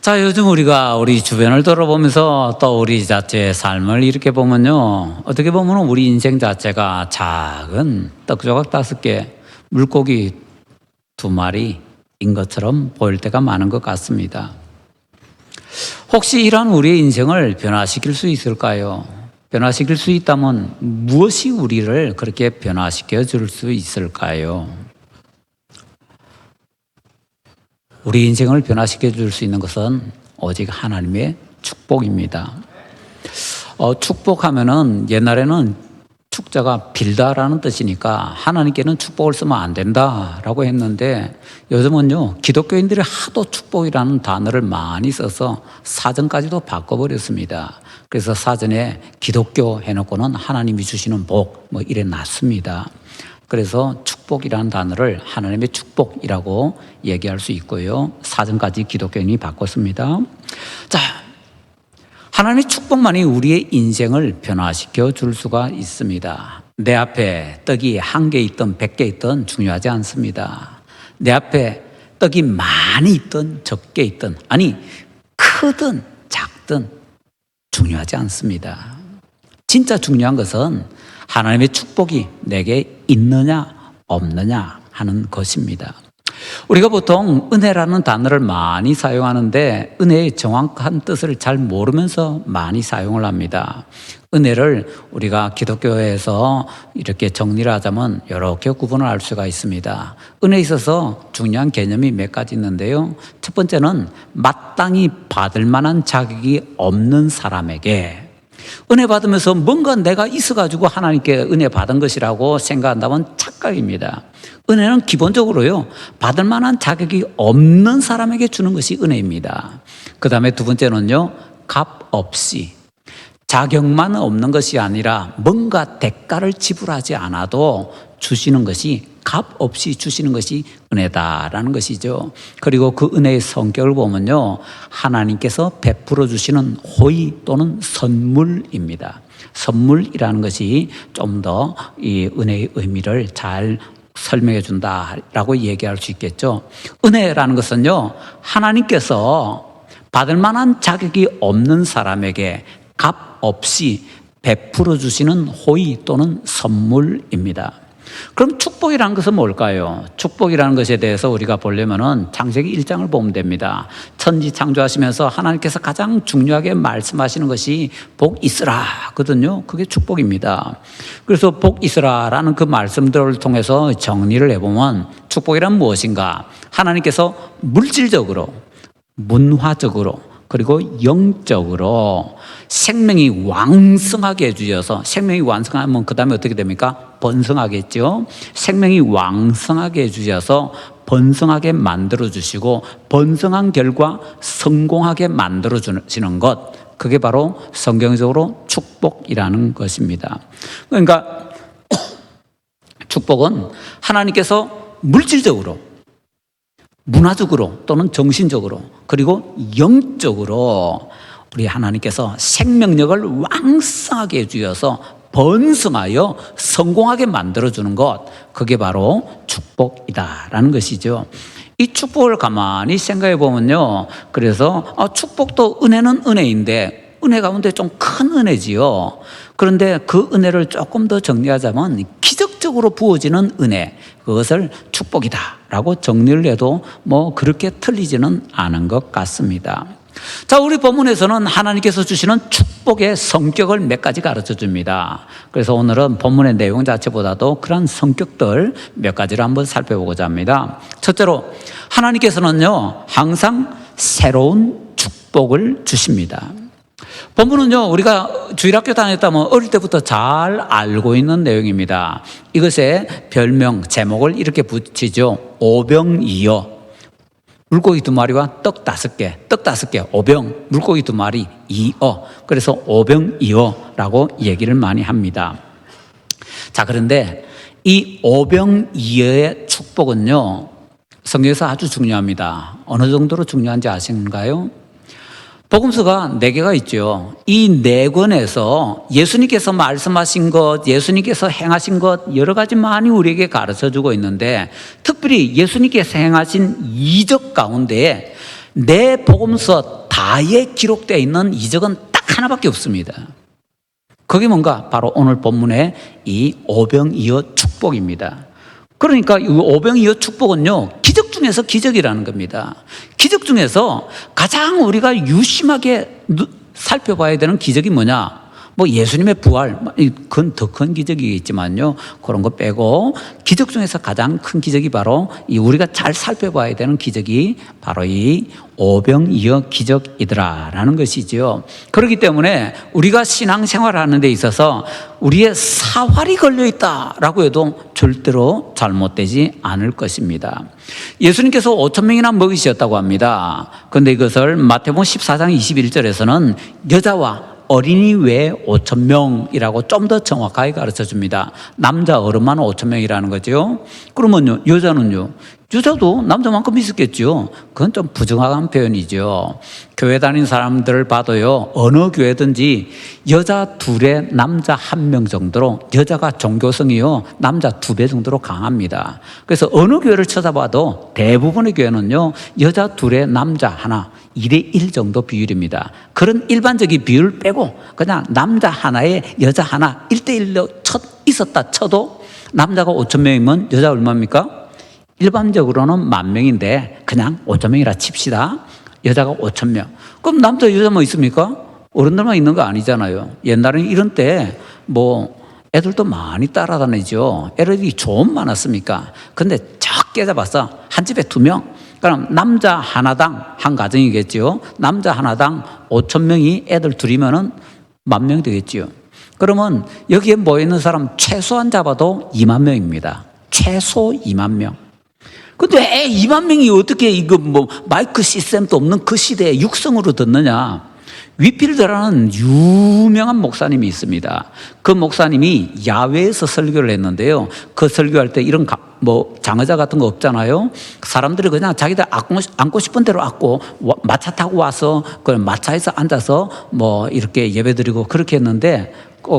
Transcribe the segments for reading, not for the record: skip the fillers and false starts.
자, 요즘 우리 주변을 돌아보면서 또 우리 자체의 삶을 이렇게 보면요, 어떻게 보면 우리 인생 자체가 작은 떡조각 5개, 물고기 2마리인 것처럼 보일 때가 많은 것 같습니다. 혹시 이러한 우리의 인생을 변화시킬 수 있을까요? 변화시킬 수 있다면 무엇이 우리를 그렇게 변화시켜 줄 수 있을까요? 우리 인생을 변화시켜 줄 수 있는 것은 오직 하나님의 축복입니다. 축복하면은 옛날에는 축자가 빌다라는 뜻이니까 하나님께는 축복을 쓰면 안 된다라고 했는데, 요즘은요 기독교인들이 하도 축복이라는 단어를 많이 써서 사전까지도 바꿔버렸습니다. 그래서 사전에 기독교 해놓고는 하나님이 주시는 복 이래 놨습니다. 그래서 축복이라는 단어를 하나님의 축복이라고 얘기할 수 있고요, 사전까지 기독교인이 바꿨습니다. 자, 하나님의 축복만이 우리의 인생을 변화시켜 줄 수가 있습니다. 내 앞에 떡이 1개 있든 100개 있든 중요하지 않습니다. 내 앞에 떡이 많이 있든 적게 있든, 아니 크든 작든 중요하지 않습니다. 진짜 중요한 것은 하나님의 축복이 내게 있느냐 없느냐 하는 것입니다. 우리가 보통 은혜라는 단어를 많이 사용하는데 은혜의 정확한 뜻을 잘 모르면서 많이 사용을 합니다. 은혜를 우리가 기독교에서 이렇게 정리를 하자면 이렇게 구분을 할 수가 있습니다. 은혜에 있어서 중요한 개념이 몇 가지 있는데요, 첫 번째는 마땅히 받을 만한 자격이 없는 사람에게 은혜 받으면서 뭔가 내가 있어가지고 하나님께 은혜 받은 것이라고 생각한다면 착각입니다. 은혜는 기본적으로요, 받을 만한 자격이 없는 사람에게 주는 것이 은혜입니다. 그 다음에 두 번째는요, 값 없이, 자격만 없는 것이 아니라 뭔가 대가를 지불하지 않아도 주시는 것이, 값 없이 주시는 것이 은혜다라는 것이죠. 그리고 그 은혜의 성격을 보면요, 하나님께서 베풀어 주시는 호의 또는 선물입니다. 선물이라는 것이 좀 더 이 은혜의 의미를 잘 설명해 준다라고 얘기할 수 있겠죠. 은혜라는 것은요, 하나님께서 받을 만한 자격이 없는 사람에게 값 없이 베풀어 주시는 호의 또는 선물입니다. 그럼 축복이라는 것은 뭘까요? 축복이라는 것에 대해서 우리가 보려면은 창세기 1장을 보면 됩니다. 천지 창조하시면서 하나님께서 가장 중요하게 말씀하시는 것이 복 있으라거든요. 그게 축복입니다. 그래서 복 있으라라는 그 말씀들을 통해서 정리를 해보면 축복이란 무엇인가? 하나님께서 물질적으로, 문화적으로, 그리고 영적으로 생명이 왕성하게 해주셔서, 생명이 왕성하면 그 다음에 어떻게 됩니까? 번성하겠죠. 생명이 왕성하게 해주셔서 번성하게 만들어주시고, 번성한 결과 성공하게 만들어주시는 것, 그게 바로 성경적으로 축복이라는 것입니다. 그러니까 축복은 하나님께서 물질적으로, 문화적으로 또는 정신적으로, 그리고 영적으로 우리 하나님께서 생명력을 왕성하게 해주셔서 번성하여 성공하게 만들어주는 것, 그게 바로 축복이다라는 것이죠. 이 축복을 가만히 생각해 보면요, 그래서 축복도 은혜는 은혜인데 은혜 가운데 좀 큰 은혜지요. 그런데 그 은혜를 조금 더 정리하자면 기적적으로 부어지는 은혜, 그것을 축복이다라고 정리를 해도 그렇게 틀리지는 않은 것 같습니다. 자, 우리 본문에서는 하나님께서 주시는 축복의 성격을 몇 가지 가르쳐 줍니다. 그래서 오늘은 본문의 내용 자체보다도 그런 성격들 몇 가지를 한번 살펴보고자 합니다. 첫째로, 하나님께서는요 항상 새로운 축복을 주십니다. 본문은요, 우리가 주일학교 다녔다면 어릴 때부터 잘 알고 있는 내용입니다. 이것의 별명, 제목을 이렇게 붙이죠. 오병이어. 물고기 2마리와 떡 5개, 떡 5개, 오병, 물고기 2마리, 이어. 그래서 오병이어라고 얘기를 많이 합니다. 자, 그런데 이 오병이어의 축복은요, 성경에서 아주 중요합니다. 어느 정도로 중요한지 아시는가요? 복음서가 4개가 있죠. 이 4권에서 예수님께서 말씀하신 것, 예수님께서 행하신 것 여러 가지 많이 우리에게 가르쳐주고 있는데, 특별히 예수님께서 행하신 이적 가운데에 내 복음서 다에 기록되어 있는 이적은 딱 하나밖에 없습니다. 그게 뭔가? 바로 오늘 본문의 이 오병이어 축복입니다. 그러니까 이 오병이어 축복은요, 기적 중에서 기적이라는 겁니다. 기적 중에서 가장 우리가 유심하게 살펴봐야 되는 기적이 뭐냐? 뭐 예수님의 부활, 그건 더 큰 기적이겠지만요, 그런 거 빼고 기적 중에서 가장 큰 기적이 바로 이 우리가 잘 살펴봐야 되는 기적이 바로 이 오병이어 기적이더라라는 것이죠. 그렇기 때문에 우리가 신앙생활을 하는 데 있어서 우리의 사활이 걸려있다라고 해도 절대로 잘못되지 않을 것입니다. 예수님께서 5,000명이나 먹이셨다고 합니다. 그런데 이것을 마태복음 14장 21절에서는 여자와 어린이 외에 5,000명이라고 좀 더 정확하게 가르쳐 줍니다. 남자 어른만 5,000명이라는 거죠. 그러면요, 여자는요? 여자도 남자만큼 있었겠죠. 그건 좀 부정확한 표현이죠. 교회 다니는 사람들을 봐도요, 어느 교회든지 여자 2에 남자 1명 정도로, 여자가 종교성이요, 남자 2배 정도로 강합니다. 그래서 어느 교회를 찾아봐도 대부분의 교회는요, 여자 2에 남자 1, 2:1 정도 비율입니다. 그런 일반적인 비율 빼고 그냥 남자 1에 여자 1, 1:1로 있었다 쳐도 남자가 5,000명이면 여자 얼마입니까? 일반적으로는 10,000명인데 그냥 5,000명이라 칩시다. 여자가 5,000명. 그럼 남자 여자 뭐 있습니까? 어른들만 있는 거 아니잖아요. 옛날에는 이런 때 뭐 애들도 많이 따라다니죠. 애들이 좀 많았습니까? 근데 적게 잡아서 한 집에 2명. 그럼 남자 하나당, 한 가정이겠죠. 남자 하나당 5,000명이 애들 둘이면은 10,000명 되겠죠. 그러면 여기에 모여있는 사람 최소한 잡아도 20,000명입니다. 최소 20,000명. 근데 20,000명이 어떻게 이거 뭐 마이크 시스템도 없는 그 시대에 육성으로 듣느냐? 위필드라는 유명한 목사님이 있습니다. 그 목사님이 야외에서 설교를 했는데요. 그 설교할 때 이런 뭐 장의자 같은 거 없잖아요. 사람들이 그냥 자기들 앉고 싶은 대로 앉고 마차 타고 와서 그 마차에서 앉아서 뭐 이렇게 예배드리고 그렇게 했는데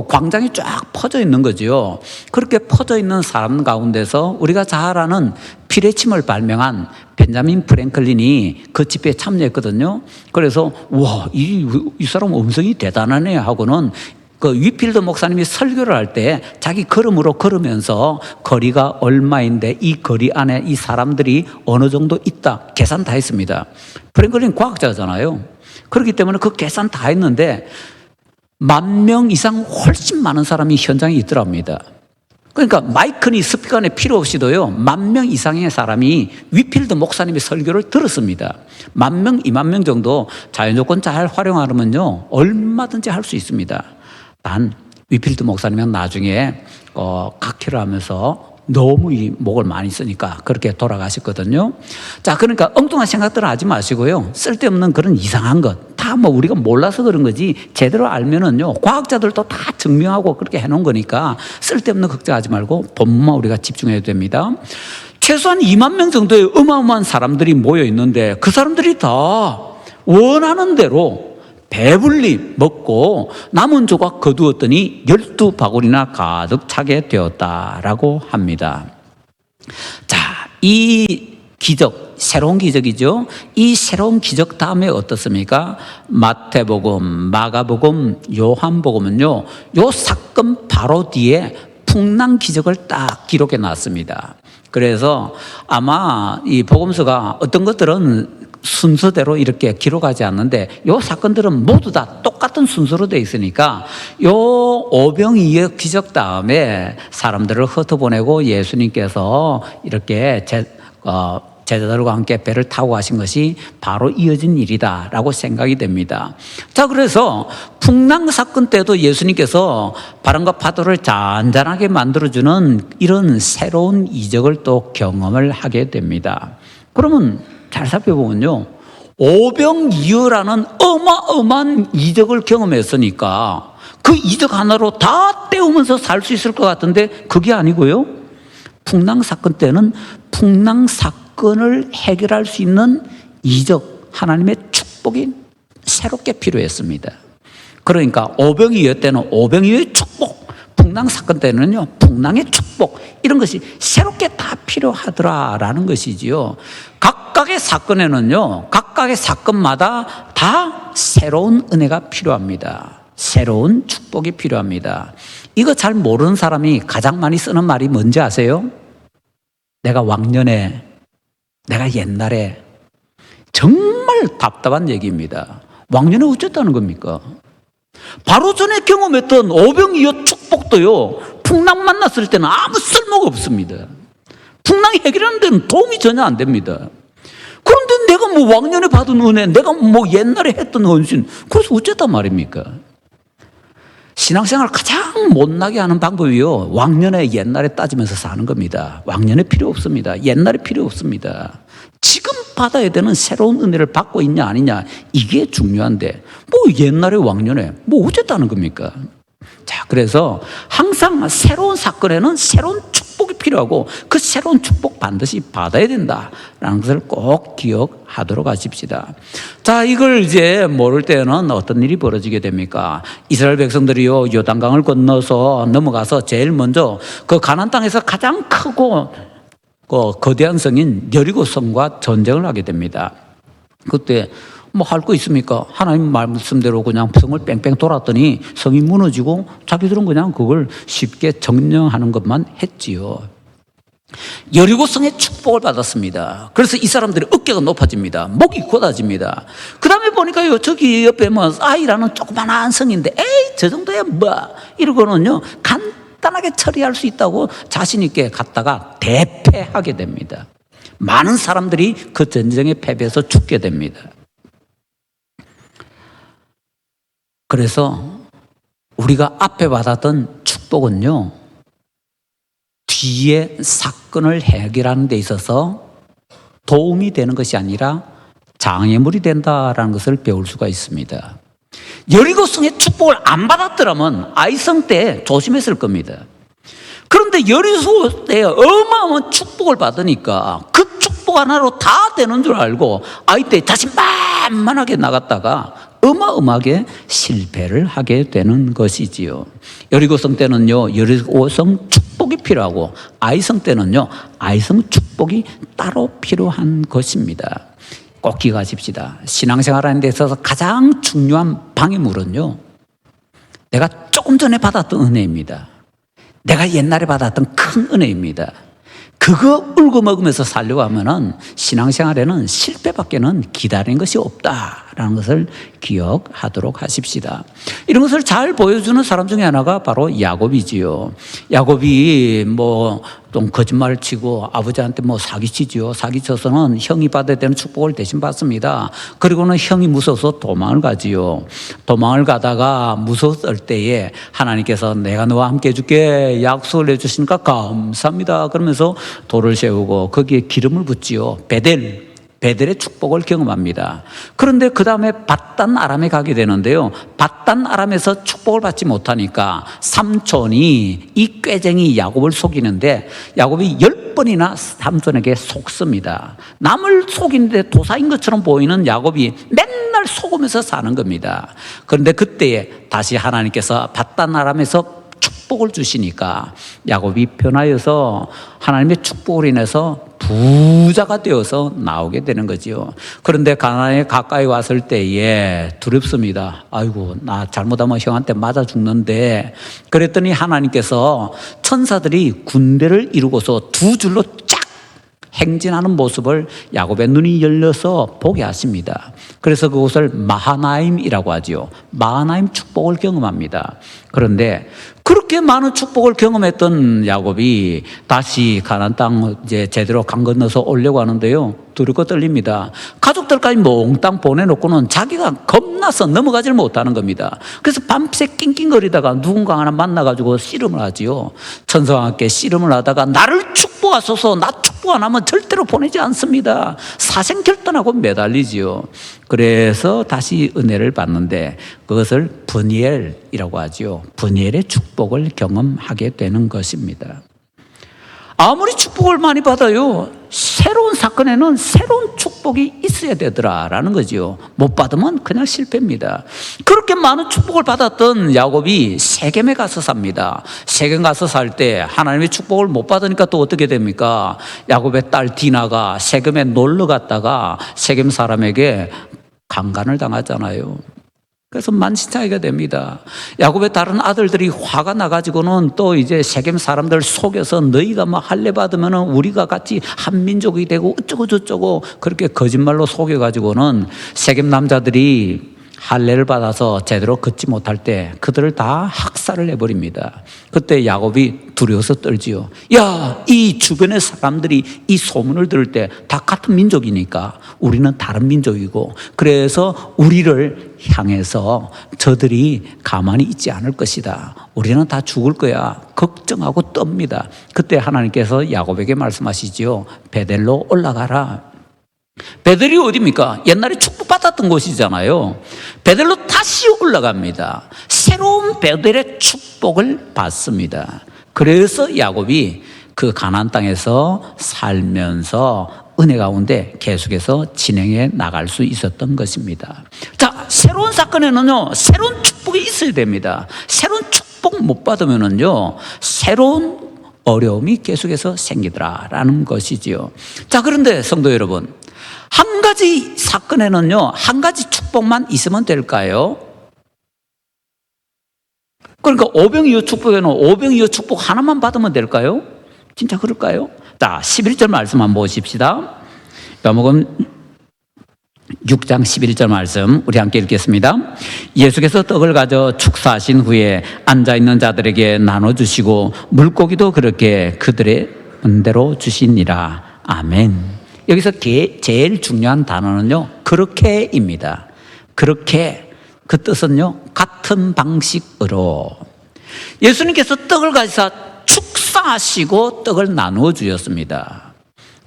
광장이 쫙 퍼져 있는 거죠. 그렇게 퍼져 있는 사람 가운데서 우리가 잘 아는 피레침을 발명한 벤자민 프랭클린이 그 집회에 참여했거든요. 그래서 와, 이 사람 음성이 대단하네 하고는 그 위필드 목사님이 설교를 할 때 자기 걸음으로 걸으면서 거리가 얼마인데 이 거리 안에 이 사람들이 어느 정도 있다 계산 다 했습니다. 프랭클린 과학자잖아요. 그렇기 때문에 그 계산 다 했는데 10,000명 이상 훨씬 많은 사람이 현장에 있더랍니다. 그러니까 마이크니 스피커니 필요 없이도요 10,000명 이상의 사람이 위필드 목사님의 설교를 들었습니다. 10,000명, 20,000명 정도 자연조건 잘 활용하면요 얼마든지 할 수 있습니다. 단 위필드 목사님은 나중에 각혈을 하면서 너무 이 목을 많이 쓰니까 그렇게 돌아가셨거든요. 자, 그러니까 엉뚱한 생각들은 하지 마시고요. 쓸데없는 그런 이상한 것. 다 뭐 우리가 몰라서 그런 거지 제대로 알면은요. 과학자들도 다 증명하고 그렇게 해놓은 거니까 쓸데없는 걱정하지 말고 본문만 우리가 집중해야 됩니다. 최소한 20,000명 정도의 어마어마한 사람들이 모여 있는데 그 사람들이 다 원하는 대로 배불리 먹고 남은 조각 거두었더니 12바구리나 가득 차게 되었다라고 합니다. 자, 이 기적, 새로운 기적이죠. 이 새로운 기적 다음에 어떻습니까? 마태복음, 마가복음, 요한복음은요, 요 사건 바로 뒤에 풍랑 기적을 딱 기록해 놨습니다. 그래서 아마 이 복음서가 어떤 것들은 순서대로 이렇게 기록하지 않는데 요 사건들은 모두 다 똑같은 순서로 되어 있으니까 요 오병이어 기적 다음에 사람들을 흩어보내고 예수님께서 이렇게 제자들과 함께 배를 타고 가신 것이 바로 이어진 일이다라고 생각이 됩니다. 자, 그래서 풍랑 사건 때도 예수님께서 바람과 파도를 잔잔하게 만들어주는 이런 새로운 이적을 또 경험을 하게 됩니다. 그러면 잘 살펴보면요, 오병이어라는 어마어마한 이적을 경험했으니까 그 이적 하나로 다 때우면서 살 수 있을 것 같은데 그게 아니고요, 풍랑 사건 때는 풍랑 사건을 해결할 수 있는 이적, 하나님의 축복이 새롭게 필요했습니다. 그러니까 오병이어 때는 오병이어의 축복, 풍랑 사건 때는요 풍랑의 축복, 이런 것이 새롭게 다 필요하더라라는 것이지요. 각각 각각의 사건에는요, 각각의 사건마다 다 새로운 은혜가 필요합니다. 새로운 축복이 필요합니다. 이거 잘 모르는 사람이 가장 많이 쓰는 말이 뭔지 아세요? 내가 왕년에, 내가 옛날에. 정말 답답한 얘기입니다. 왕년에 어쨌다는 겁니까? 바로 전에 경험했던 오병이어 축복도요, 풍랑 만났을 때는 아무 쓸모가 없습니다. 풍랑 해결하는 데는 도움이 전혀 안 됩니다. 그런데 내가 뭐 왕년에 받은 은혜, 내가 뭐 옛날에 했던 헌신, 그래서 어쨌단 말입니까? 신앙생활 가장 못나게 하는 방법이요, 왕년에 옛날에 따지면서 사는 겁니다. 왕년에 필요 없습니다. 옛날에 필요 없습니다. 지금 받아야 되는 새로운 은혜를 받고 있냐 아니냐, 이게 중요한데 뭐 옛날에 왕년에 뭐 어쨌다는 겁니까? 자, 그래서 항상 새로운 사건에는 새로운 축복이 필요하고 그 새로운 축복 반드시 받아야 된다라는 것을 꼭 기억하도록 하십시다. 자, 이걸 이제 모를 때는 어떤 일이 벌어지게 됩니까? 이스라엘 백성들이요, 요단강을 건너서 넘어가서 제일 먼저 그 가나안 땅에서 가장 크고 거대한 성인 여리고 성과 전쟁을 하게 됩니다. 그때 뭐 할 거 있습니까? 하나님 말씀대로 그냥 성을 뺑뺑 돌았더니 성이 무너지고 자기들은 그냥 그걸 쉽게 점령하는 것만 했지요. 여리고 성의 축복을 받았습니다. 그래서 이 사람들이 어깨가 높아집니다. 목이 곧아집니다. 그 다음에 보니까요, 저기 옆에 뭐 아이라는 조그만한 성인데, 에이, 저 정도야 뭐, 이러고는요, 간단하게 처리할 수 있다고 자신 있게 갔다가 대패하게 됩니다. 많은 사람들이 그 전쟁에 패배해서 죽게 됩니다. 그래서 우리가 앞에 받았던 축복은요, 뒤에 사건을 해결하는 데 있어서 도움이 되는 것이 아니라 장애물이 된다라는 것을 배울 수가 있습니다. 여리고성의 축복을 안 받았더라면 아이성 때 조심했을 겁니다. 그런데 여리고 때 어마어마한 축복을 받으니까 그 축복 하나로 다 되는 줄 알고 아이 때 자신만만하게 나갔다가 어마어마하게 실패를 하게 되는 것이지요. 여리고성 때는요, 여리고성 축복이 필요하고 아이성 때는요, 아이성 축복이 따로 필요한 것입니다. 꼭 기억하십시다. 신앙생활하는 데 있어서 가장 중요한 방해물은요, 내가 조금 전에 받았던 은혜입니다. 내가 옛날에 받았던 큰 은혜입니다. 그거 울고 먹으면서 살려고 하면은 신앙생활에는 실패밖에는 기다리는 것이 없다라는 것을 기억하도록 하십시다. 이런 것을 잘 보여주는 사람 중에 하나가 바로 야곱이지요. 야곱이 뭐 좀 거짓말을 치고 아버지한테 뭐 사기치지요. 사기쳐서는 형이 받아야 되는 축복을 대신 받습니다. 그리고는 형이 무서워서 도망을 가지요. 도망을 가다가 무서웠을 때에 하나님께서 내가 너와 함께 해줄게 약속을 해주시니까 감사합니다 그러면서 돌을 세우고 거기에 기름을 붓지요. 베델의 축복을 경험합니다. 그런데 그 다음에 밧단 아람에 가게 되는데요, 밧단 아람에서 축복을 받지 못하니까 삼촌이 이 꾀쟁이 야곱을 속이는데 야곱이 10번이나 삼촌에게 속습니다. 남을 속이는데 도사인 것처럼 보이는 야곱이 맨날 속으면서 사는 겁니다. 그런데 그때에 다시 하나님께서 밧단 아람에서 축복을 주시니까 야곱이 변하여서 하나님의 축복으로 인해서 부자가 되어서 나오게 되는 거지요. 그런데 가나안에 가까이 왔을 때에 두렵습니다. 아이고, 나 잘못하면 형한테 맞아 죽는데. 그랬더니 하나님께서 천사들이 군대를 이루고서 두 줄로 쫙 행진하는 모습을 야곱의 눈이 열려서 보게 하십니다. 그래서 그곳을 마하나임이라고 하지요. 마하나임 축복을 경험합니다. 그런데 그렇게 많은 축복을 경험했던 야곱이 다시 가나안 땅 이제 제대로 강 건너서 오려고 하는데요, 두렵고 떨립니다. 가족들까지 몽땅 보내놓고는 자기가 겁나서 넘어가질 못하는 겁니다. 그래서 밤새 낑낑거리다가 누군가 하나 만나가지고 씨름을 하지요. 천사와 함께 씨름을 하다가 나를 축복하소서, 나 축복 안 하면 절대로 보내지 않습니다. 사생결단하고 매달리지요. 그래서 다시 은혜를 받는데 그것을 브니엘이라고 하지요. 브니엘의 축복을 경험하게 되는 것입니다. 아무리 축복을 많이 받아요, 새 새로운 사건에는 새로운 축복이 있어야 되더라라는 거죠. 못 받으면 그냥 실패입니다. 그렇게 많은 축복을 받았던 야곱이 세겜에 가서 삽니다. 세겜 가서 살 때 하나님의 축복을 못 받으니까 또 어떻게 됩니까? 야곱의 딸 디나가 세겜에 놀러 갔다가 세겜 사람에게 강간을 당하잖아요. 그래서 만신창이가 됩니다. 야곱의 다른 아들들이 화가 나가지고는 또 이제 세겜 사람들 속여서 너희가 뭐 할례 받으면 우리가 같이 한 민족이 되고 어쩌고 저쩌고 그렇게 거짓말로 속여가지고는 세겜 남자들이 할례를 받아서 제대로 걷지 못할 때 그들을 다 학살을 해버립니다. 그때 야곱이 두려워서 떨지요. 야, 이 주변의 사람들이 이 소문을 들을 때 다 같은 민족이니까 우리는 다른 민족이고 그래서 우리를 향해서 저들이 가만히 있지 않을 것이다. 우리는 다 죽을 거야. 걱정하고 떱니다. 그때 하나님께서 야곱에게 말씀하시지요. 베델로 올라가라. 베델이 어디입니까? 옛날에 축복받았던 곳이잖아요. 베델로 다시 올라갑니다. 새로운 베델의 축복을 받습니다. 그래서 야곱이 그 가나안 땅에서 살면서 은혜 가운데 계속해서 진행해 나갈 수 있었던 것입니다. 자, 새로운 사건에는요, 새로운 축복이 있어야 됩니다. 새로운 축복 못 받으면은요, 새로운 어려움이 계속해서 생기더라라는 것이지요. 자, 그런데 성도 여러분, 한 가지 사건에는요, 한 가지 축복만 있으면 될까요? 그러니까 오병이어 축복에는 오병이어 축복 하나만 받으면 될까요? 진짜 그럴까요? 자, 11절 말씀 한번 보십시다. 요목은 6장 11절 말씀 우리 함께 읽겠습니다. 예수께서 떡을 가져 축사하신 후에 앉아있는 자들에게 나눠주시고 물고기도 그렇게 그들의 은대로 주시니라. 아멘. 여기서 제일 중요한 단어는요, 그렇게입니다. 그렇게, 그 뜻은요, 같은 방식으로. 예수님께서 떡을 가지사 축사하시고 떡을 나누어 주셨습니다.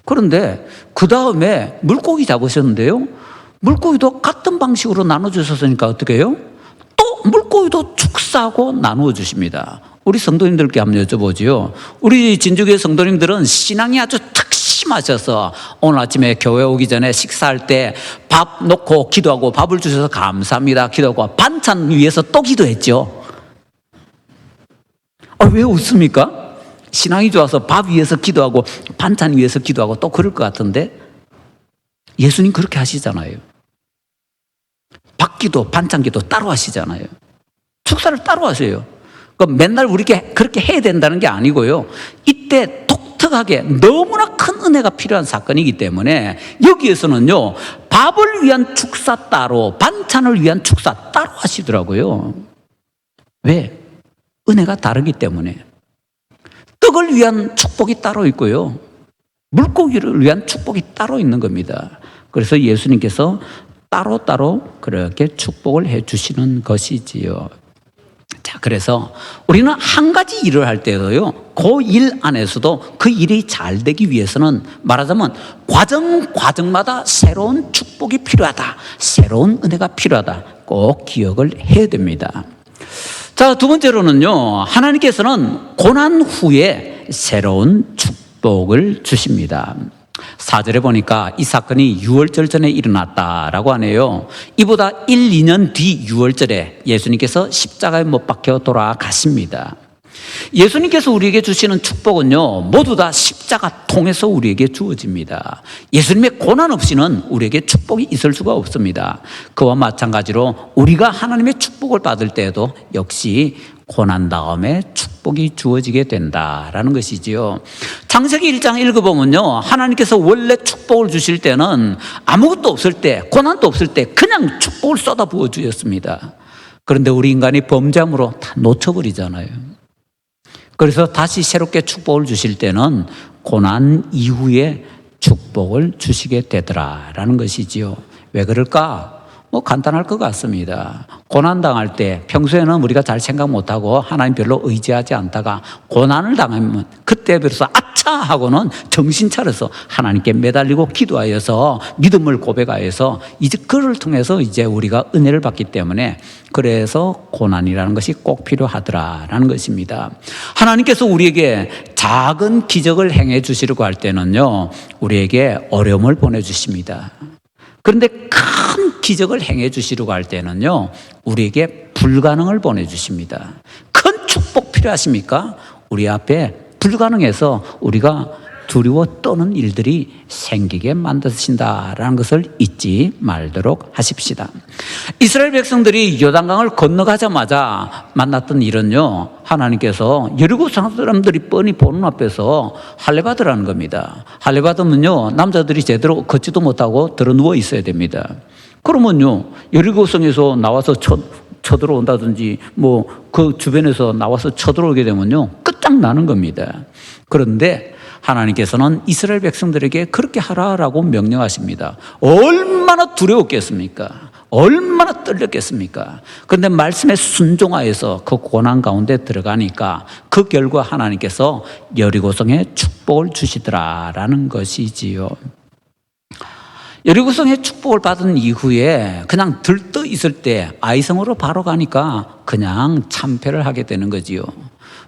그런데 그 다음에 물고기 잡으셨는데요, 물고기도 같은 방식으로 나눠 주셨으니까 어떻게 해요? 또 물고기도 축사하고 나누어 주십니다. 우리 성도님들께 한번 여쭤보지요. 우리 진주교회 성도님들은 신앙이 아주 심하셔서 오늘 아침에 교회 오기 전에 식사할 때 밥 놓고 기도하고 밥을 주셔서 감사합니다 기도하고 반찬 위해서 또 기도했죠. 왜 웃습니까? 신앙이 좋아서 밥 위해서 기도하고 반찬 위해서 기도하고 또 그럴 것 같은데 예수님 그렇게 하시잖아요. 밥기도 반찬기도 따로 하시잖아요. 축사를 따로 하세요. 맨날 우리게 그렇게 해야 된다는 게 아니고요, 이때 독특하게 너무나 큰 은혜가 필요한 사건이기 때문에 여기에서는요, 밥을 위한 축사 따로 반찬을 위한 축사 따로 하시더라고요. 왜? 은혜가 다르기 때문에. 떡을 위한 축복이 따로 있고요, 물고기를 위한 축복이 따로 있는 겁니다. 그래서 예수님께서 따로따로 그렇게 축복을 해 주시는 것이지요. 자, 그래서 우리는 한 가지 일을 할 때도요, 그 일 안에서도 그 일이 잘 되기 위해서는 말하자면 과정마다 새로운 축복이 필요하다, 새로운 은혜가 필요하다, 꼭 기억을 해야 됩니다. 자, 두 번째로는요, 하나님께서는 고난 후에 새로운 축복을 주십니다. 4절에 보니까 이 사건이 유월절 전에 일어났다라고 하네요. 이보다 1, 2년 뒤 유월절에 예수님께서 십자가에 못 박혀 돌아가십니다. 예수님께서 우리에게 주시는 축복은요, 모두 다 십자가 통해서 우리에게 주어집니다. 예수님의 고난 없이는 우리에게 축복이 있을 수가 없습니다. 그와 마찬가지로 우리가 하나님의 축복을 받을 때에도 역시 고난 다음에 축복이 주어지게 된다라는 것이지요. 창세기 1장 읽어보면요, 하나님께서 원래 축복을 주실 때는 아무것도 없을 때, 고난도 없을 때 그냥 축복을 쏟아부어 주셨습니다. 그런데 우리 인간이 범죄함으로 다 놓쳐버리잖아요. 그래서 다시 새롭게 축복을 주실 때는 고난 이후에 축복을 주시게 되더라라는 것이지요. 왜 그럴까? 간단할 것 같습니다. 고난당할 때 평소에는 우리가 잘 생각 못하고 하나님 별로 의지하지 않다가 고난을 당하면 그때 비로소 아차 하고는 정신 차려서 하나님께 매달리고 기도하여서 믿음을 고백하여서 이제 그를 통해서 이제 우리가 은혜를 받기 때문에 그래서 고난이라는 것이 꼭 필요하더라라는 것입니다. 하나님께서 우리에게 작은 기적을 행해 주시려고 할 때는요, 우리에게 어려움을 보내주십니다. 그런데 큰 기적을 행해 주시려고 할 때는요, 우리에게 불가능을 보내주십니다. 큰 축복 필요하십니까? 우리 앞에 불가능해서 우리가 두려워 떠는 일들이 생기게 만드신다라는 것을 잊지 말도록 하십시다. 이스라엘 백성들이 요단강을 건너가자마자 만났던 일은요, 하나님께서 여리고 사람들이 뻔히 보는 앞에서 할례받으라는 겁니다. 할례받으면요, 남자들이 제대로 걷지도 못하고 들어 누워 있어야 됩니다. 그러면요, 여리고성에서 나와서 쳐들어온다든지 그 주변에서 나와서 쳐들어오게 되면요, 끝장나는 겁니다. 그런데 하나님께서는 이스라엘 백성들에게 그렇게 하라라고 명령하십니다. 얼마나 두려웠겠습니까? 얼마나 떨렸겠습니까? 그런데 말씀에 순종하여서 그 고난 가운데 들어가니까 그 결과 하나님께서 여리고성에 축복을 주시더라라는 것이지요. 여리고성의 축복을 받은 이후에 그냥 들떠 있을 때 아이성으로 바로 가니까 그냥 참패를 하게 되는 거지요.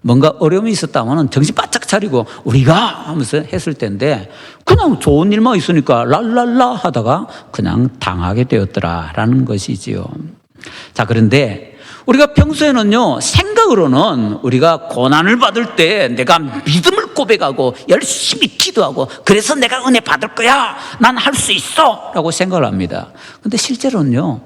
뭔가 어려움이 있었다면 정신 바짝 차리고 우리가 하면서 했을 텐데 그냥 좋은 일만 있으니까 랄랄라 하다가 그냥 당하게 되었더라라는 것이지요. 자, 그런데 우리가 평소에는요, 생각으로는 우리가 고난을 받을 때 내가 믿음을 고백하고 열심히 기도하고 그래서 내가 은혜 받을 거야, 난 할 수 있어 라고 생각을 합니다. 근데 실제로는요,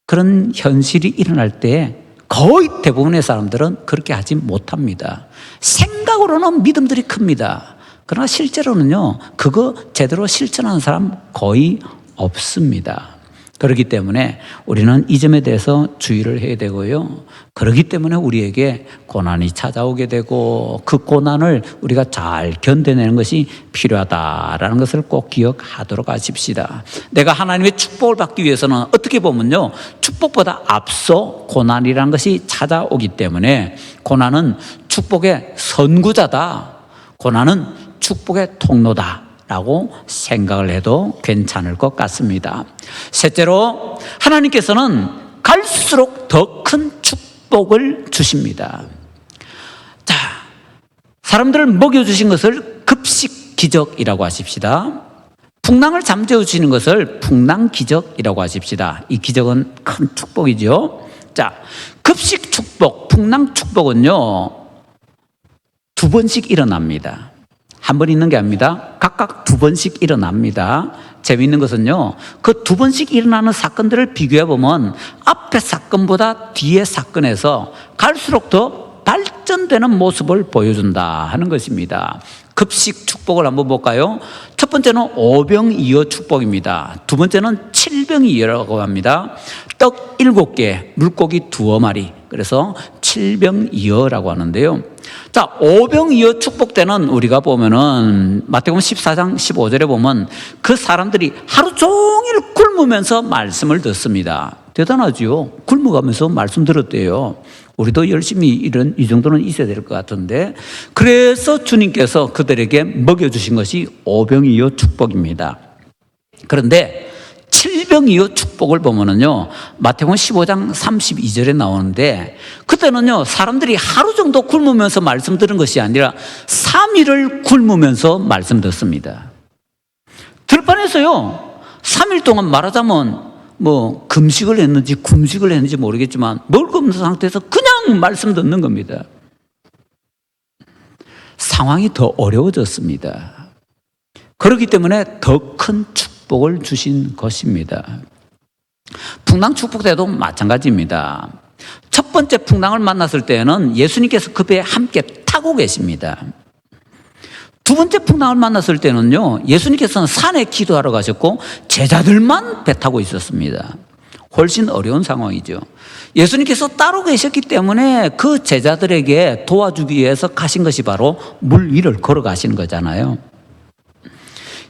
그런 현실이 일어날 때 거의 대부분의 사람들은 그렇게 하지 못합니다. 생각으로는 믿음들이 큽니다. 그러나 실제로는요, 그거 제대로 실천하는 사람 거의 없습니다. 그렇기 때문에 우리는 이 점에 대해서 주의를 해야 되고요. 그렇기 때문에 우리에게 고난이 찾아오게 되고 그 고난을 우리가 잘 견뎌내는 것이 필요하다라는 것을 꼭 기억하도록 하십시다. 내가 하나님의 축복을 받기 위해서는 어떻게 보면요, 축복보다 앞서 고난이라는 것이 찾아오기 때문에 고난은 축복의 선구자다, 고난은 축복의 통로다 라고 생각을 해도 괜찮을 것 같습니다. 셋째로, 하나님께서는 갈수록 더 큰 축복을 주십니다. 자, 사람들을 먹여주신 것을 급식 기적이라고 하십시다. 풍랑을 잠재워 주시는 것을 풍랑 기적이라고 하십시다. 이 기적은 큰 축복이죠. 자, 급식 축복, 풍랑 축복은요, 두 번씩 일어납니다. 한 번 있는 게 아닙니다. 각각 두 번씩 일어납니다. 재미있는 것은요, 그 두 번씩 일어나는 사건들을 비교해 보면 앞의 사건보다 뒤의 사건에서 갈수록 더 발전되는 모습을 보여준다 하는 것입니다. 급식 축복을 한번 볼까요? 첫 번째는 오병이어 축복입니다. 두 번째는 칠병이어라고 합니다. 떡 7개, 물고기 2마리. 그래서 칠병이어라고 하는데요. 자, 오병이어 축복 때는 우리가 보면은 마태복음 14장 15절에 보면 그 사람들이 하루 종일 굶으면서 말씀을 듣습니다. 대단하지요. 굶어가면서 말씀 들었대요. 우리도 열심히 이 정도는 있어야 될 것 같은데, 그래서 주님께서 그들에게 먹여주신 것이 오병이어 축복입니다. 그런데 칠병이어 축복을 보면은요, 마태복음 15장 32절에 나오는데, 그때는요, 사람들이 하루 정도 굶으면서 말씀 들은 것이 아니라 3일을 굶으면서 말씀 듣습니다. 들판에서요, 3일 동안 말하자면 금식을 했는지 금식을 했는지 모르겠지만 먹을 거 없는 상태에서 그냥 말씀 듣는 겁니다. 상황이 더 어려워졌습니다. 그렇기 때문에 더 큰 축복을 주신 것입니다. 풍랑 축복 때도 마찬가지입니다. 첫 번째 풍랑을 만났을 때는 예수님께서 그 배에 함께 타고 계십니다. 두 번째 풍랑을 만났을 때는요, 예수님께서는 산에 기도하러 가셨고 제자들만 배 타고 있었습니다. 훨씬 어려운 상황이죠. 예수님께서 따로 계셨기 때문에 그 제자들에게 도와주기 위해서 가신 것이 바로 물 위를 걸어가시는 거잖아요.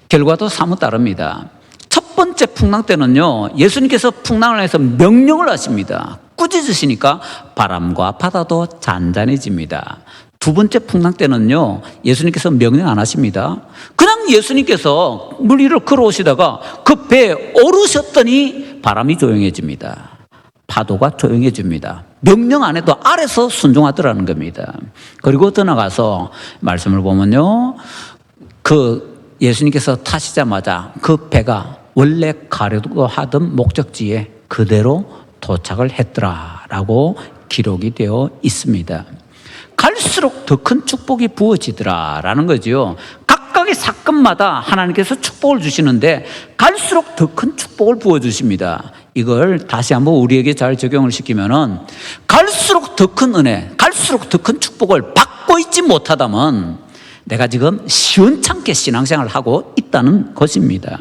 결과도 사뭇 다릅니다. 첫 번째 풍랑 때는요, 예수님께서 풍랑을 해서 명령을 하십니다. 꾸짖으시니까 바람과 바다도 잔잔해집니다. 두 번째 풍랑 때는요, 예수님께서 명령 안 하십니다. 그냥 예수님께서 물 위를 걸어오시다가 그 배에 오르셨더니 바람이 조용해집니다. 파도가 조용해집니다. 명령 안 해도 아래서 순종하더라는 겁니다. 그리고 더 나가서 말씀을 보면요, 그 예수님께서 타시자마자 그 배가 원래 가려고 하던 목적지에 그대로 도착을 했더라라고 기록이 되어 있습니다. 갈수록 더 큰 축복이 부어지더라라는 거죠. 각각의 사건마다 하나님께서 축복을 주시는데 갈수록 더 큰 축복을 부어주십니다. 이걸 다시 한번 우리에게 잘 적용을 시키면은 갈수록 더 큰 은혜, 갈수록 더 큰 축복을 받고 있지 못하다면 내가 지금 시원찮게 신앙생활을 하고 있다는 것입니다.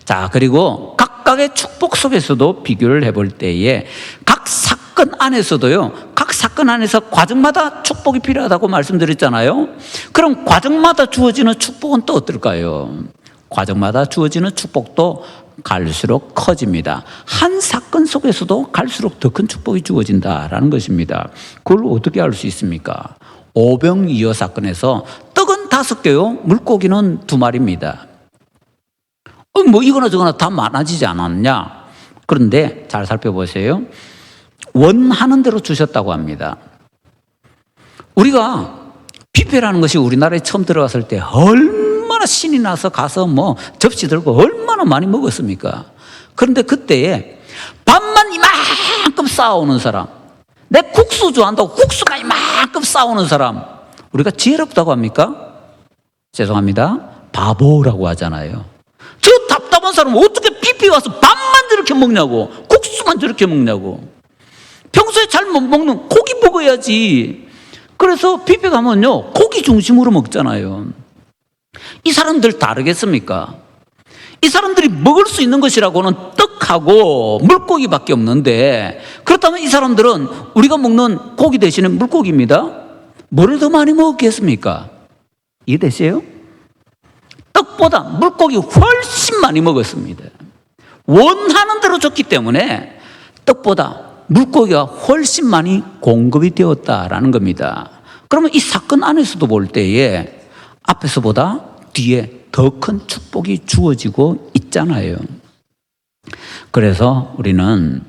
자, 그리고 각각의 축복 속에서도 비교를 해볼 때에 각 사건 안에서도요, 각 사건 안에서 과정마다 축복이 필요하다고 말씀드렸잖아요. 그럼 과정마다 주어지는 축복은 또 어떨까요? 과정마다 주어지는 축복도 갈수록 커집니다. 한 사건 속에서도 갈수록 더 큰 축복이 주어진다라는 것입니다. 그걸 어떻게 알 수 있습니까? 오병이어 사건에서 떡은 5개요, 물고기는 2마리입니다. 뭐 이거나 저거나 다 많아지지 않았냐? 그런데 잘 살펴보세요. 원하는 대로 주셨다고 합니다. 우리가 뷔페라는 것이 우리나라에 처음 들어갔을 때 얼마나 신이 나서 가서 뭐 접시 들고 얼마나 많이 먹었습니까? 그런데 그때에 밥만 이만큼 쌓아오는 사람, 내 국수 좋아한다고 국수가 이만큼 쌓아오는 사람, 우리가 지혜롭다고 합니까? 죄송합니다, 바보라고 하잖아요. 저 답답한 사람은 어떻게 뷔페 와서 밥만 저렇게 먹냐고, 국수만 저렇게 먹냐고. 평소에 잘 못 먹는 고기 먹어야지. 그래서 뷔페 가면요, 고기 중심으로 먹잖아요. 이 사람들 다르겠습니까? 이 사람들이 먹을 수 있는 것이라고는 떡하고 물고기밖에 없는데, 그렇다면 이 사람들은 우리가 먹는 고기 대신에 물고기입니다. 뭐를 더 많이 먹었겠습니까? 이해되세요? 떡보다 물고기 훨씬 많이 먹었습니다. 원하는 대로 줬기 때문에 떡보다 물고기가 훨씬 많이 공급이 되었다라는 겁니다. 그러면 이 사건 안에서도 볼 때에 앞에서보다 뒤에 더 큰 축복이 주어지고 있잖아요. 그래서 우리는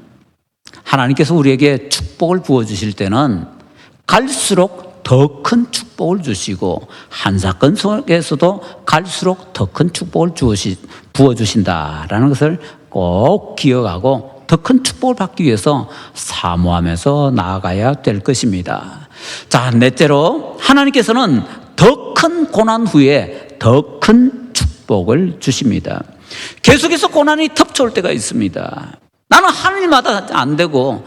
하나님께서 우리에게 축복을 부어주실 때는 갈수록 더 큰 축복을 주시고, 한 사건 속에서도 갈수록 더 큰 축복을 부어주신다라는 것을 꼭 기억하고 더 큰 축복을 받기 위해서 사모하면서 나아가야 될 것입니다. 자, 넷째로 하나님께서는 더 큰 고난 후에 더 큰 축복을 주십니다. 계속해서 고난이 덮쳐올 때가 있습니다. 나는 하는 일마다 안 되고,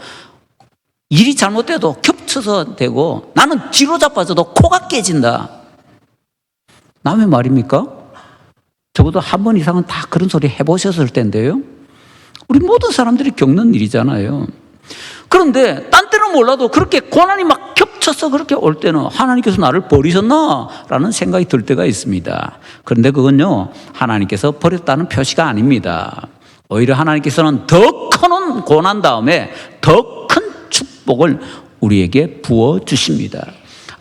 일이 잘못돼도 겹쳐서 되고, 나는 뒤로 자빠져도 코가 깨진다. 남의 말입니까? 적어도 한 번 이상은 다 그런 소리 해보셨을 텐데요. 우리 모든 사람들이 겪는 일이잖아요. 그런데 딴 때는 몰라도 그렇게 고난이 막 겹쳐서 그렇게 올 때는 하나님께서 나를 버리셨나? 라는 생각이 들 때가 있습니다. 그런데 그건요, 하나님께서 버렸다는 표시가 아닙니다. 오히려 하나님께서는 더 큰 고난 다음에 더 큰 축복을 우리에게 부어주십니다.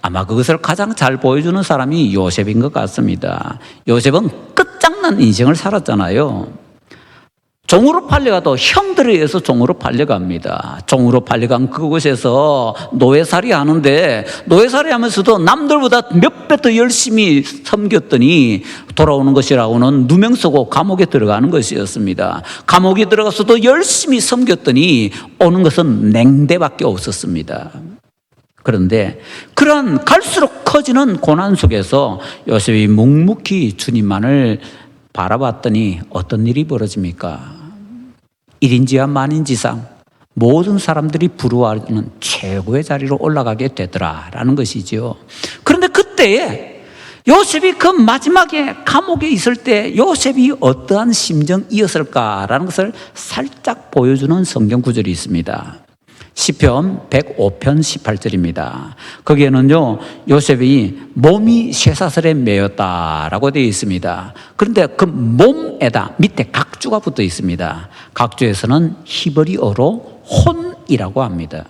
아마 그것을 가장 잘 보여주는 사람이 요셉인 것 같습니다. 요셉은 끝장난 인생을 살았잖아요. 종으로 팔려가도 형들에 의해서 종으로 팔려갑니다. 종으로 팔려간 그곳에서 노예살이 하는데, 노예살이 하면서도 남들보다 몇 배 더 열심히 섬겼더니 돌아오는 것이라고는 누명 쓰고 감옥에 들어가는 것이었습니다. 감옥에 들어가서도 열심히 섬겼더니 오는 것은 냉대밖에 없었습니다. 그런데 그러한 갈수록 커지는 고난 속에서 요셉이 묵묵히 주님만을 바라봤더니 어떤 일이 벌어집니까? 1인지와 만인지상 모든 사람들이 부러워하는 최고의 자리로 올라가게 되더라라는 것이죠. 그런데 그때에 요셉이 그 마지막에 감옥에 있을 때 요셉이 어떠한 심정이었을까라는 것을 살짝 보여주는 성경 구절이 있습니다. 시편 105편 18절입니다. 거기에는요, 요셉이 몸이 쇠사슬에 매였다라고 되어 있습니다. 그런데 그 몸에다 밑에 각주가 붙어 있습니다. 각주에서는 히브리어로 혼이라고 합니다.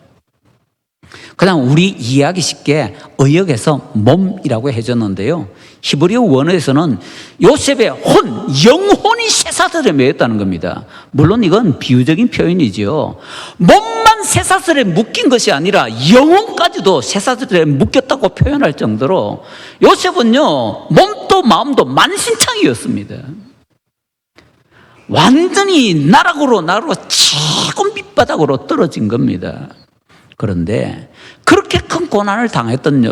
그냥 우리 이해하기 쉽게 의역에서 몸이라고 해줬는데요, 히브리어 원어에서는 요셉의 혼, 영혼이 쇠사슬에 매였다는 겁니다. 물론 이건 비유적인 표현이지요. 몸만 쇠사슬에 묶인 것이 아니라 영혼까지도 쇠사슬에 묶였다고 표현할 정도로 요셉은요, 몸도 마음도 만신창이었습니다. 완전히 나락으로 최고 밑바닥으로 떨어진 겁니다. 그런데 그렇게 큰 고난을 당했던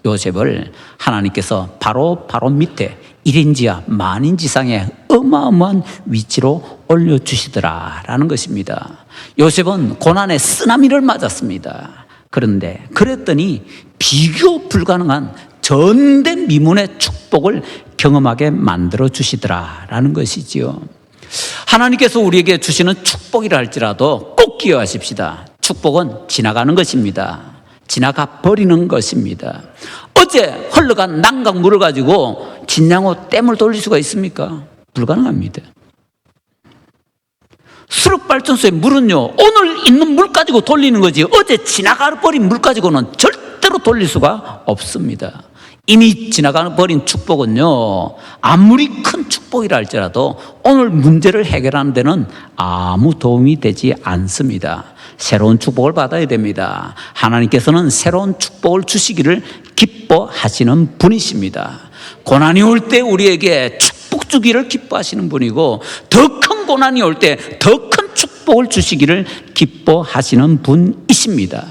요셉을 하나님께서 바로 밑에 1인지하 만인지상의 어마어마한 위치로 올려주시더라라는 것입니다. 요셉은 고난의 쓰나미를 맞았습니다. 그런데 그랬더니 비교 불가능한 전대미문의 축복을 경험하게 만들어 주시더라라는 것이지요. 하나님께서 우리에게 주시는 축복이라 할지라도 꼭 기억하십시다. 축복은 지나가는 것입니다. 지나가 버리는 것입니다. 어제 흘러간 난강물을 가지고 진양호 댐을 돌릴 수가 있습니까? 불가능합니다. 수력발전소의 물은요, 오늘 있는 물 가지고 돌리는 거지 어제 지나가 버린 물 가지고는 절대로 돌릴 수가 없습니다. 이미 지나가 버린 축복은요, 아무리 큰 축복이라 할지라도 오늘 문제를 해결하는 데는 아무 도움이 되지 않습니다. 새로운 축복을 받아야 됩니다. 하나님께서는 새로운 축복을 주시기를 기뻐하시는 분이십니다. 고난이 올 때 우리에게 축복 주기를 기뻐하시는 분이고, 더 큰 고난이 올 때 더 큰 축복을 주시기를 기뻐하시는 분이십니다.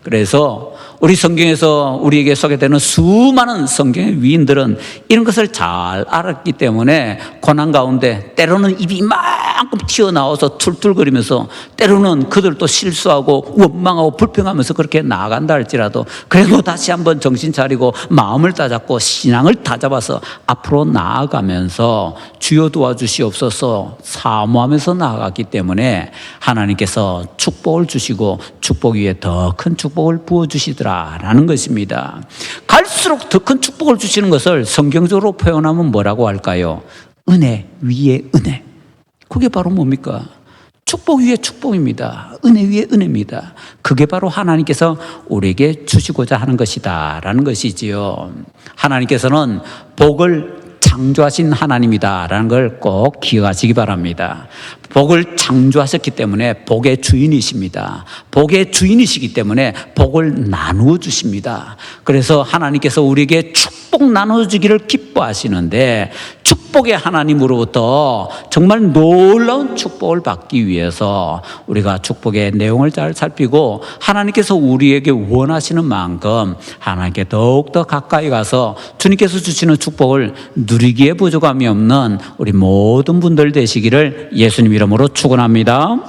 그래서 우리 성경에서 우리에게 소개되는 수많은 성경의 위인들은 이런 것을 잘 알았기 때문에 고난 가운데 때로는 입이 이만큼 튀어나와서 툴툴거리면서, 때로는 그들도 실수하고 원망하고 불평하면서 그렇게 나아간다 할지라도 그래도 다시 한번 정신 차리고 마음을 다잡고 신앙을 다잡아서 앞으로 나아가면서 주여 도와주시옵소서 사모하면서 나아갔기 때문에 하나님께서 축복을 주시고 축복 위에 더 큰 축복을 부어주시더라라는 것입니다. 갈수록 더 큰 축복을 주시는 것을 성경적으로 표현하면 뭐라고 할까요? 은혜 위에 은혜. 그게 바로 뭡니까? 축복 위에 축복입니다. 은혜 위에 은혜입니다. 그게 바로 하나님께서 우리에게 주시고자 하는 것이다 라는 것이지요. 하나님께서는 복을 창조하신 하나님이다라는 걸 꼭 기억하시기 바랍니다. 복을 창조하셨기 때문에 복의 주인이십니다. 복의 주인이시기 때문에 복을 나누어 주십니다. 그래서 하나님께서 우리에게 축복 나눠주기를 기뻐하시는데, 축복의 하나님으로부터 정말 놀라운 축복을 받기 위해서 우리가 축복의 내용을 잘 살피고 하나님께서 우리에게 원하시는 만큼 하나님께 더욱더 가까이 가서 주님께서 주시는 축복을 누리기에 부족함이 없는 우리 모든 분들 되시기를 예수님 이름으로 축원합니다.